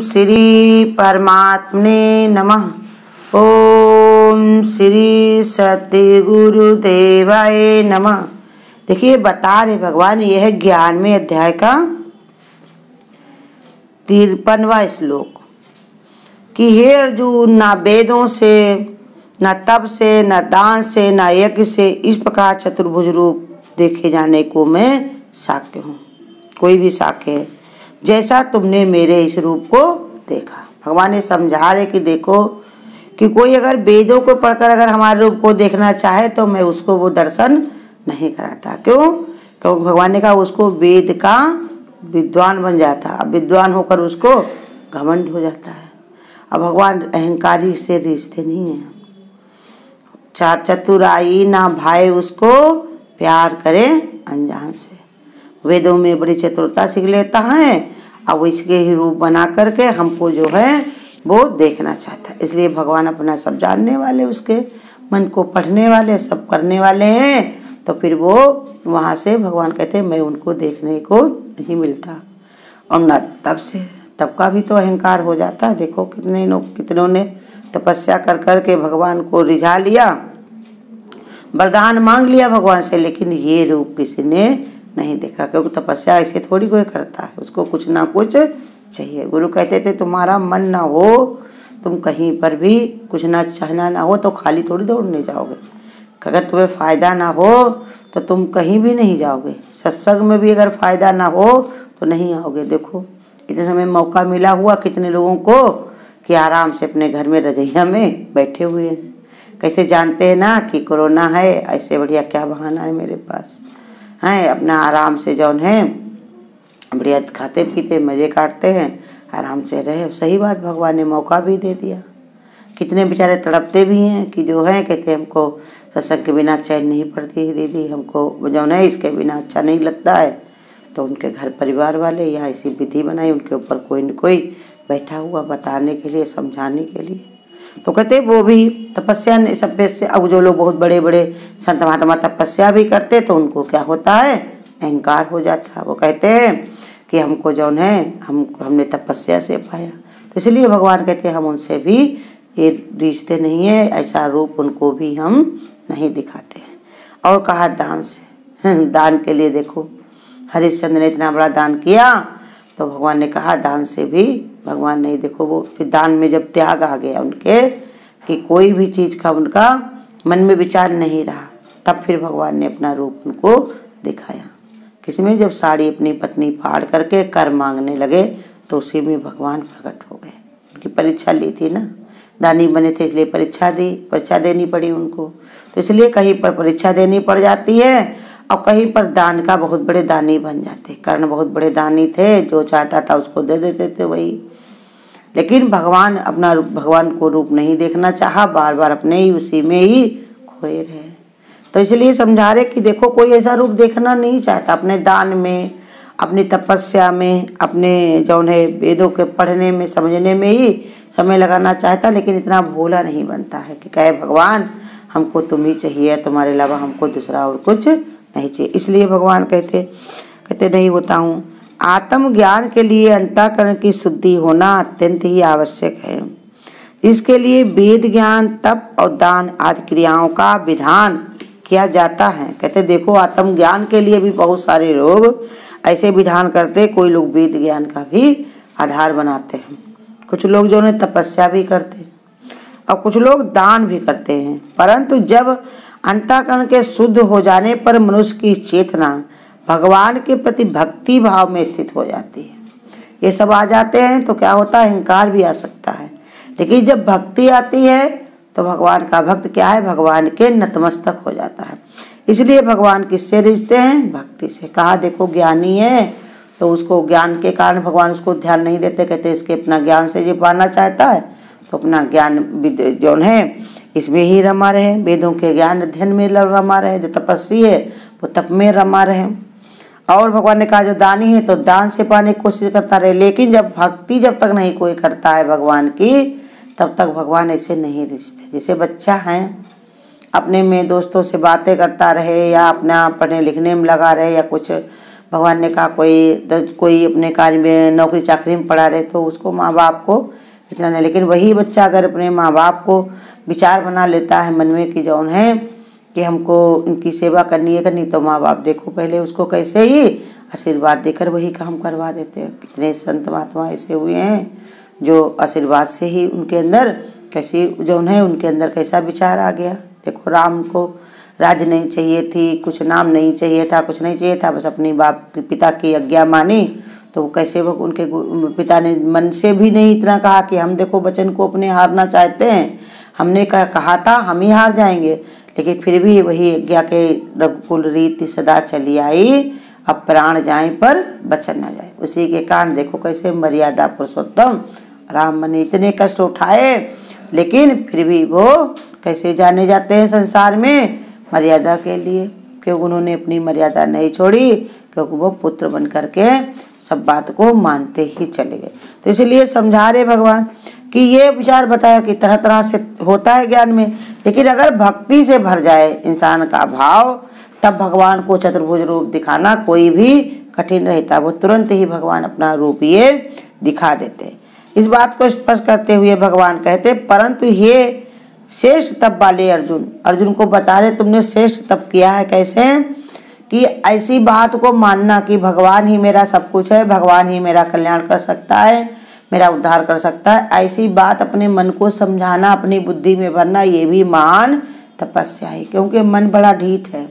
श्री परमात्मने नमः। ओम श्री सत्य गुरुदेवाय नमः। देखिए बता रहे भगवान, यह है 11वें अध्याय का 53वां श्लोक कि हे अर्जुन, ना वेदों से, न तप से, न दान से, न यज्ञ से इस प्रकार चतुर्भुज रूप देखे जाने को मैं साक्य हूँ। कोई भी साक्य है जैसा तुमने मेरे इस रूप को देखा। भगवान ने समझा रहे कि देखो कि कोई अगर वेदों को पढ़कर अगर हमारे रूप को देखना चाहे तो मैं उसको वो दर्शन नहीं कराता। क्यों? क्योंकि भगवान ने कहा उसको वेद का विद्वान बन जाता, अब विद्वान होकर उसको घमंड हो जाता है। अब भगवान अहंकारी से रिश्ते नहीं है। चतुराई ना भाई उसको प्यार करे अनजान से। वेदों में बड़ी चतुरता सीख लेता है, अब इसके ही रूप बना करके हमको जो है वो देखना चाहता है। इसलिए भगवान अपना सब जानने वाले, उसके मन को पढ़ने वाले, सब करने वाले हैं। तो फिर वो वहाँ से भगवान कहते हैं मैं उनको देखने को नहीं मिलता। और न तब से, तब का भी तो अहंकार हो जाता है। देखो कितनों ने तपस्या कर कर के भगवान को रिझा लिया, वरदान मांग लिया भगवान से, लेकिन ये रूप किसी ने नहीं देखा। क्योंकि तपस्या ऐसे थोड़ी कोई करता है, उसको कुछ ना कुछ चाहिए। गुरु कहते थे तुम्हारा मन ना हो, तुम कहीं पर भी कुछ ना चाहना ना हो तो खाली थोड़ी दौड़ने जाओगे। अगर तुम्हें फ़ायदा ना हो तो तुम कहीं भी नहीं जाओगे। सत्संग में भी अगर फ़ायदा ना हो तो नहीं आओगे। देखो इतने समय मौका मिला हुआ कितने लोगों को कि आराम से अपने घर में रजैया में बैठे हुए हैं। कैसे जानते हैं ना कि कोरोना है, ऐसे बढ़िया क्या बहाना है मेरे पास हैं। अपना आराम से जौन है बढ़िया खाते पीते मज़े काटते हैं, आराम से रहे। सही बात, भगवान ने मौका भी दे दिया। कितने बेचारे तड़पते भी हैं कि जो है कहते हमको सत्संग के बिना चैन नहीं पड़ती है दीदी, हमको जौन है इसके बिना अच्छा नहीं लगता है। तो उनके घर परिवार वाले या ऐसी विधि बनाई, उनके ऊपर कोई न कोई बैठा हुआ बताने के लिए, समझाने के लिए। तो कहते वो भी तपस्या ने सब से, अब जो लोग बहुत बड़े बड़े संत महात्मा तपस्या भी करते तो उनको क्या होता है, अहंकार हो जाता है। वो कहते हैं कि हमको जौन है हमने तपस्या से पाया। तो इसलिए भगवान कहते हैं हम उनसे भी ये रिश्ते नहीं है, ऐसा रूप उनको भी हम नहीं दिखाते हैं। और कहा दान से, दान के लिए देखो हरिश्चंद्र ने इतना बड़ा दान किया, तो भगवान ने कहा दान से भी भगवान ने देखो वो फिर दान में जब त्याग आ गया उनके कि कोई भी चीज़ का उनका मन में विचार नहीं रहा, तब फिर भगवान ने अपना रूप उनको दिखाया। किसमें? जब साड़ी अपनी पत्नी फाड़ करके कर मांगने लगे तो उसी में भगवान प्रकट हो गए। उनकी परीक्षा ली थी ना, दानी बने थे इसलिए परीक्षा देनी पड़ी उनको। तो इसलिए कहीं पर परीक्षा देनी पड़ जाती है और कहीं पर दान का बहुत बड़े दानी बन जाते। कर्ण बहुत बड़े दानी थे, जो चाहता था उसको दे देते थे वही। लेकिन भगवान को रूप नहीं देखना चाहा, बार बार अपने ही उसी में ही खोए रहे। तो इसलिए समझा रहे कि देखो कोई ऐसा रूप देखना नहीं चाहता। अपने दान में, अपनी तपस्या में, अपने जौन है वेदों के पढ़ने में, समझने में ही समय लगाना चाहता, लेकिन इतना भोला नहीं बनता है कि कहे भगवान हमको तुम ही चाहिए, तुम्हारे अलावा हमको दूसरा और कुछ नहीं चाहिए। इसलिए भगवान कहते नहीं होता हूँ। आत्मज्ञान के लिए अंतःकरण की शुद्धि होना अत्यंत ही आवश्यक है। इसके लिए वेद ज्ञान, तप और दान आदि क्रियाओं का विधान किया जाता है। कहते देखो आत्मज्ञान के लिए भी बहुत सारे लोग ऐसे विधान करते। कोई लोग वेद ज्ञान का भी आधार बनाते हैं, कुछ लोग जो है तपस्या भी करते हैं और कुछ लोग दान भी करते हैं। परंतु जब अंतःकरण के शुद्ध हो जाने पर मनुष्य की चेतना भगवान के प्रति भक्ति भाव में स्थित हो जाती है। ये सब आ जाते हैं तो क्या होता है, अहंकार भी आ सकता है। लेकिन जब भक्ति आती है तो भगवान का भक्त क्या है, भगवान के नतमस्तक हो जाता है। इसलिए भगवान किससे रिश्ते हैं, भक्ति से। कहा देखो ज्ञानी है तो उसको ज्ञान के कारण भगवान उसको ध्यान नहीं देते। कहते इसके अपना ज्ञान से जो पाना चाहता है तो अपना ज्ञान जौन है इसमें ही रमा रहे, वेदों के ज्ञान अध्ययन में रमा रहे। जो तपस्वी है वो तप में रमा रहे। और भगवान ने कहा जो दानी है तो दान से पाने की कोशिश करता रहे। लेकिन जब भक्ति जब तक नहीं कोई करता है भगवान की, तब तक भगवान ऐसे नहीं रिश्ते। जैसे बच्चा है अपने में दोस्तों से बातें करता रहे या अपना पढ़ने लिखने में लगा रहे या कुछ भगवान ने कहा कोई अपने कार्य में नौकरी चाकरी में पड़ा रहे तो उसको माँ बाप को इतना नहीं, लेकिन वही बच्चा अगर अपने माँ बाप को विचार बना लेता है मन में कि जौन है कि हमको इनकी सेवा करनी है तो माँ बाप देखो पहले उसको कैसे ही आशीर्वाद देकर वही काम करवा देते हैं। कितने संत महात्मा ऐसे हुए हैं जो आशीर्वाद से ही उनके अंदर कैसी जौन है उनके अंदर कैसा विचार आ गया। देखो राम को राज नहीं चाहिए थी, कुछ नाम नहीं चाहिए था, कुछ नहीं चाहिए था, बस अपनी बाप की पिता की आज्ञा मानी तो वो कैसे वो उनके पिता ने मन से भी नहीं इतना कहा कि हम देखो बचन को अपने हारना चाहते हैं, हमने कहा था हम ही हार जाएंगे, लेकिन फिर भी वही आज्ञा के रघुकुल रीति सदा चली आई, अब प्राण जाए पर बचन न जाए। उसी के कारण देखो कैसे मर्यादा पुरुषोत्तम राम ने इतने कष्ट उठाए, लेकिन फिर भी वो कैसे जाने जाते हैं संसार में मर्यादा के लिए, क्योंकि उन्होंने अपनी मर्यादा नहीं छोड़ी, क्योंकि वो पुत्र बन करके सब बात को मानते ही चले गए। तो इसलिए समझा रहे भगवान कि ये विचार बताया कि तरह तरह से होता है ज्ञान में, लेकिन अगर भक्ति से भर जाए इंसान का भाव तब भगवान को चतुर्भुज रूप दिखाना कोई भी कठिन रहता, वो तुरंत ही भगवान अपना रूप ये दिखा देते। इस बात को स्पष्ट करते हुए भगवान कहते परंतु ये श्रेष्ठ तप वाले अर्जुन को बता रहे तुमने श्रेष्ठ तप किया है। कैसे कि ऐसी बात को मानना कि भगवान ही मेरा सब कुछ है, भगवान ही मेरा कल्याण कर सकता है, मेरा उद्धार कर सकता है, ऐसी बात अपने मन को समझाना, अपनी बुद्धि में भरना, ये भी महान तपस्या है। क्योंकि मन बड़ा ढीठ है,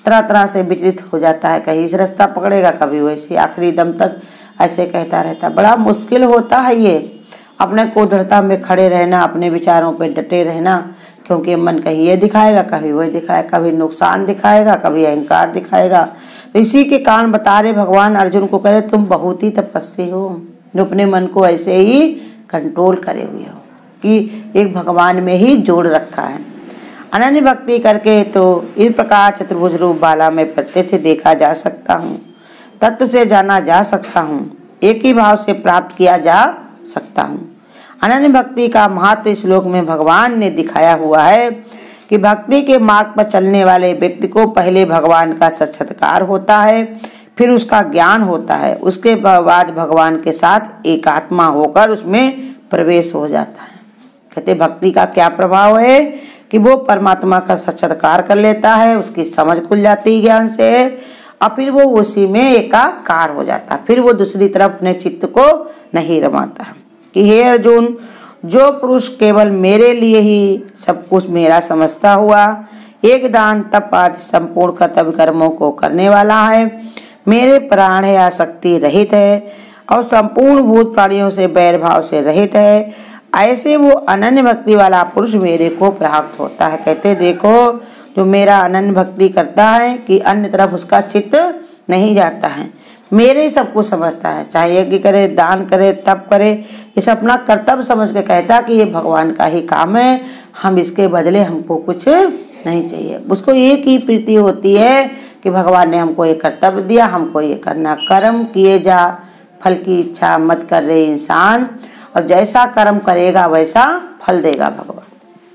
तरह तरह से विचलित हो जाता है, कहीं इस रास्ता पकड़ेगा, कभी वैसे आखिरी दम तक ऐसे कहता रहता। बड़ा मुश्किल होता है ये अपने को दृढ़ता में खड़े रहना, अपने विचारों पे डटे रहना, क्योंकि मन कहीं ये दिखाएगा, कभी वही दिखाएगा, कभी नुकसान दिखाएगा, कभी अहंकार दिखाएगा। तो इसी के कारण बता रहे भगवान अर्जुन को कह रहे तुम बहुत ही तपस्वी हो, जो अपने मन को ऐसे ही कंट्रोल करे हुए हो कि एक भगवान में ही जोड़ रखा है। अनन्य भक्ति करके तो इस प्रकार चतुर्भुज रूप वाला में प्रत्यक्ष देखा जा सकता हूँ, तत्व से जाना जा सकता हूँ, एक ही भाव से प्राप्त किया जा सकता हूँ। अनन्य भक्ति का महत्व इस श्लोक में भगवान ने दिखाया हुआ है कि भक्ति के मार्ग पर चलने वाले व्यक्ति को पहले भगवान का साक्षात्कार होता है, फिर उसका ज्ञान होता है, उसके बाद भगवान के साथ एकात्मा होकर उसमें प्रवेश हो जाता है। कहते भक्ति का क्या प्रभाव है कि वो परमात्मा का साक्षात्कार कर लेता है, उसकी समझ खुल जाती है ज्ञान से, और फिर वो उसी में एकाकार हो जाता है, फिर वो दूसरी तरफ अपने चित्त को नहीं रमाता है कि हे अर्जुन, जो पुरुष केवल मेरे लिए ही सब कुछ मेरा समझता हुआ एक दान तप आदि संपूर्ण कर्तव्य कर्मों को करने वाला है, मेरे प्राण है आसक्ति रहित है और संपूर्ण भूत प्राणियों से बैर भाव से रहित है, ऐसे वो अनन्य भक्ति वाला पुरुष मेरे को प्राप्त होता है। कहते देखो जो मेरा अनन्य भक्ति करता है कि अन्य तरफ उसका चित्त नहीं जाता है, मेरे ही सब कुछ समझता है, चाहे यज्ञ करे, दान करे, तप करे, इस अपना कर्तव्य समझ के कहता कि ये भगवान का ही काम है, हम इसके बदले हमको कुछ नहीं चाहिए। उसको एक ही प्रीति होती है कि भगवान ने हमको ये कर्तव्य दिया, हमको ये करना, कर्म किए जा, फल की इच्छा मत कर रहे इंसान, और जैसा कर्म करेगा वैसा फल देगा भगवान।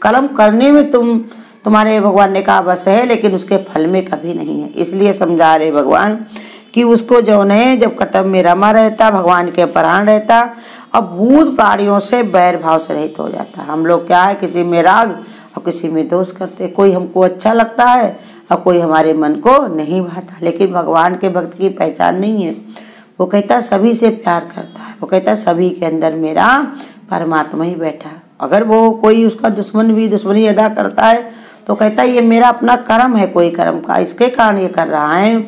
कर्म करने में तुम्हारे भगवान ने कहा बस है, लेकिन उसके फल में कभी नहीं है। इसलिए समझा रहे भगवान कि उसको जो है जब कर्तव्य में रमा रहता, भगवान के प्राण रहता, अब भूत प्राणियों से बैर भाव से रहित हो जाता। हम लोग क्या है, किसी में राग और किसी में दोष करते, कोई हमको अच्छा लगता है और कोई हमारे मन को नहीं भाता, लेकिन भगवान के भक्त की पहचान नहीं है। वो कहता सभी से प्यार करता है, वो कहता सभी के अंदर मेरा परमात्मा ही बैठा है। अगर वो कोई उसका दुश्मन भी दुश्मनी अदा करता है तो कहता ये मेरा अपना कर्म है, कोई कर्म का, इसके कारण ये कर रहा है,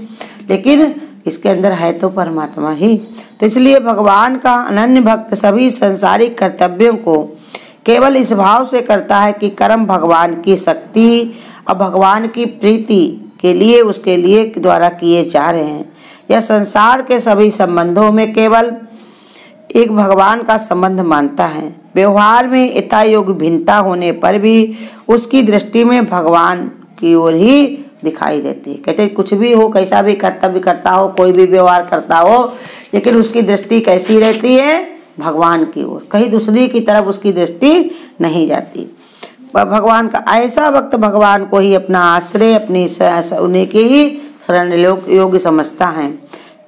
लेकिन इसके अंदर है तो परमात्मा ही। तो इसलिए भगवान का अनन्य भक्त सभी संसारिक कर्तव्यों को केवल इस भाव से करता है कि कर्म भगवान की शक्ति और भगवान की प्रीति के लिए उसके लिए द्वारा किए जा रहे हैं। यह संसार के सभी संबंधों में केवल एक भगवान का संबंध मानता है। व्यवहार में यथायोग्य भिन्नता होने पर भी उसकी दृष्टि में भगवान की ओर ही दिखाई देती है। कहते कुछ भी हो, कैसा भी कर्तव्य करता हो, कोई भी व्यवहार करता हो, लेकिन उसकी दृष्टि कैसी रहती है, भगवान की ओर, कहीं दूसरी की तरफ उसकी दृष्टि नहीं जाती। भगवान का ऐसा वक्त भगवान को ही अपना आश्रय, अपनी उन्हीं के ही शरण योग्य समझता है।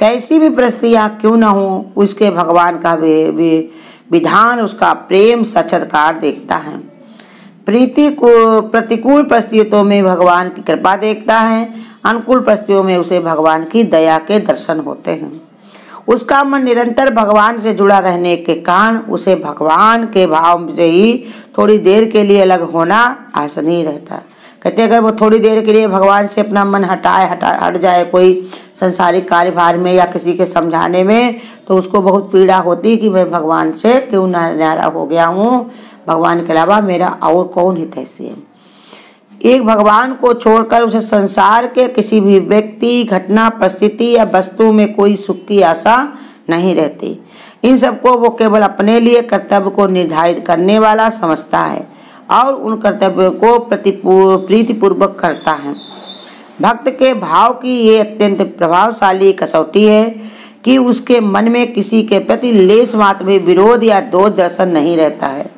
कैसी भी परिस्थितियाँ क्यों न हो, उसके भगवान का विधान, उसका प्रेम साक्षात्कार देखता है। प्रतिकूल परिस्थितियों में भगवान की कृपा देखता है, अनुकूल परिस्थितियों में उसे भगवान की दया के दर्शन होते हैं। उसका मन निरंतर भगवान से जुड़ा रहने के कारण उसे भगवान के भाव से ही थोड़ी देर के लिए अलग होना आसान ही रहता। कहते अगर वो थोड़ी देर के लिए भगवान से अपना मन हट जाए कोई संसारिक कार्यभार में या किसी के समझाने में, तो उसको बहुत पीड़ा होती कि मैं भगवान से क्यों नारा हो गया हूँ, भगवान के अलावा मेरा और कौन हितैषी है। एक भगवान को छोड़कर उसे संसार के किसी भी व्यक्ति, घटना, परिस्थिति या वस्तु में कोई सुख की आशा नहीं रहती। इन सबको वो केवल अपने लिए कर्तव्य को निर्धारित करने वाला समझता है और उन कर्तव्यों को प्रीतिपूर्वक करता है। भक्त के भाव की ये अत्यंत प्रभावशाली कसौटी है कि उसके मन में किसी के प्रति लेश मात्र भी विरोध या दोष दर्शन नहीं रहता है।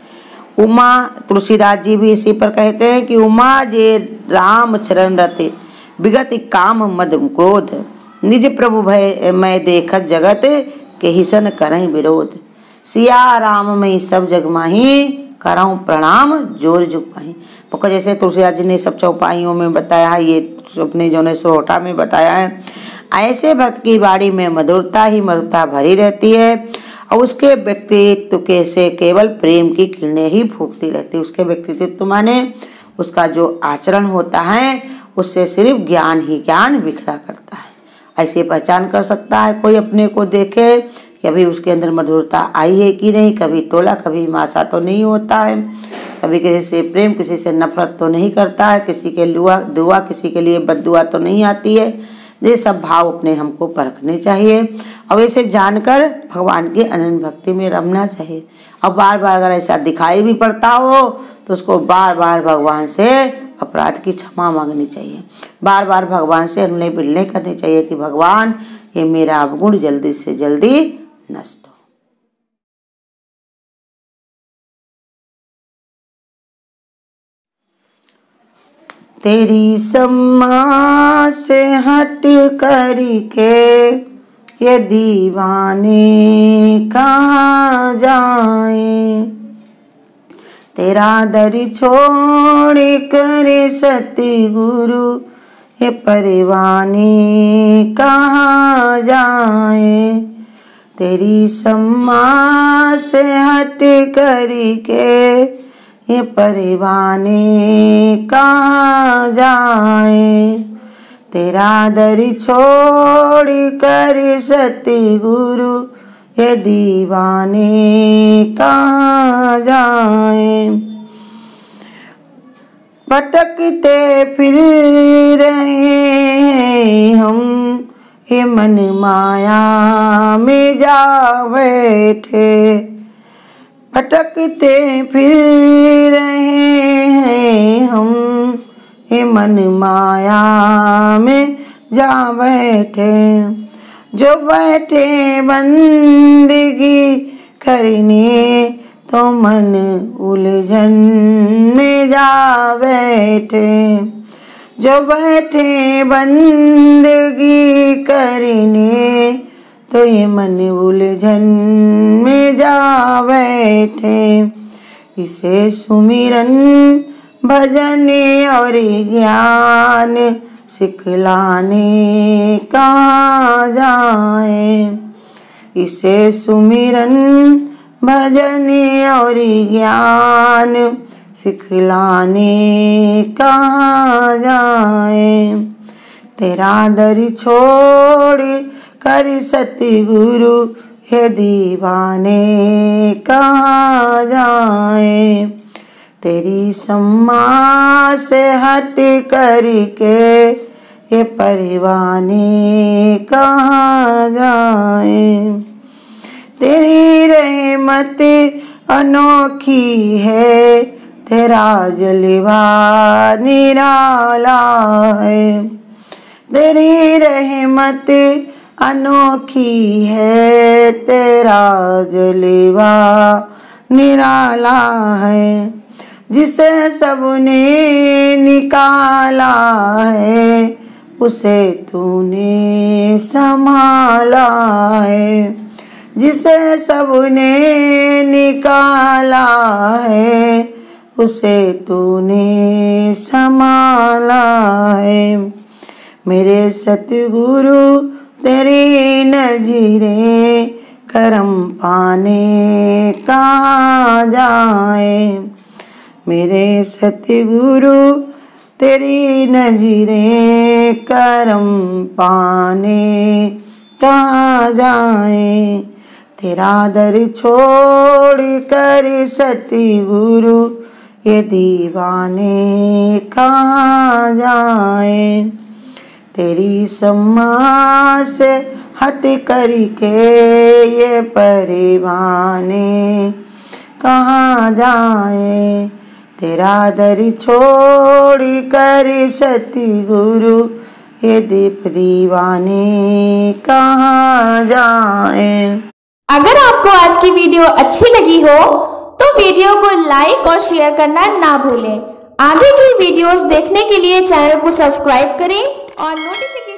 उमा, तुलसीदास जी भी इसी पर कहते हैं कि उमा जे राम चरण रते विगत काम मद क्रोध, निज प्रभु भय मैं देखत जगत के हिसन करहीं विरोध, सिया राम में सब जग माही कराऊं प्रणाम जोर झुक पाही। पक्का जैसे तुलसीदास जी ने सब चौपाइयों में बताया है, ये अपने जो ने सोहटा में बताया है। ऐसे भक्त की वाणी में मधुरता ही मधुरता भरी रहती है और उसके व्यक्तित्व के से केवल प्रेम की किरणें ही फूटती रहती है। उसके व्यक्तित्व माने उसका जो आचरण होता है उससे सिर्फ ज्ञान ही ज्ञान बिखरा करता है। ऐसे पहचान कर सकता है कोई अपने को देखे कि अभी उसके अंदर मधुरता आई है कि नहीं, कभी तोला कभी मासा तो नहीं होता है, कभी किसी से प्रेम किसी से नफरत तो नहीं करता है, किसी के दुआ किसी के लिए बद्दुआ तो नहीं आती है। ये सब भाव अपने हमको परखने चाहिए और इसे जानकर भगवान की अनन्य भक्ति में रमना चाहिए। और बार बार अगर ऐसा दिखाई भी पड़ता हो तो उसको बार बार भगवान से अपराध की क्षमा मांगनी चाहिए, बार बार भगवान से अनुनय विनय करनी चाहिए कि भगवान ये मेरा अवगुण जल्दी से जल्दी नष्ट हो। तेरी सम्मा से हट करके ये दीवाने कहाँ जाए, तेरा दर छोड़ कर सतगुरु ये परवाने कहाँ जाए, तेरी सम्मा से हट करके ये परवाने कहाँ जाए, तेरा दर छोड़ कर सतगुरु ये दीवाने कहाँ जाए। भटकते फिर रहे हैं हम ये मन माया में जा बैठे, भटकते फिर रहे हैं हम ये मन माया में जा बैठे, जो बैठे बंदगी करने तो मन उलझन में जा बैठे, जो बैठे बंदगी करने तो ये मन उलझन में जा बैठे, इसे सुमिरन भजन और ज्ञान सिखलाने कहाँ जाए, इसे सुमिरन भजन और ज्ञान सिखलाने कहाँ जाए, तेरा दर छोड़ कर सतगुरु ये दीवाने कहाँ जाए, तेरी सम्मा से हट करके ये परवाने कहाँ जाए, तेरी रहमत अनोखी है, तेरा जलवा निराला है, तेरी रहमत अनोखी है, तेरा जलवा निराला है, जिसे सबने निकाला है उसे तूने संभाला है, जिसे सबने निकाला है उसे तूने संभाला है। मेरे सतगुरु तेरी नज़रें करम पाने कहाँ जाए। मेरे सतगुरु तेरी नज़रें करम पाने कहाँ जाए। तेरा दर छोड़ कर सतगुरु ये दीवाने कहाँ जाए। तेरी सम्मा से हट कर के ये परवाने कहाँ जाए। तेरा दर छोड़ कर सतगुरु ये दीप दीवाने कहाँ जाए। अगर आपको आज की वीडियो अच्छी लगी हो तो वीडियो को लाइक और शेयर करना ना भूलें। आगे की वीडियोस देखने के लिए चैनल को सब्सक्राइब करें और नोटिफिकेशन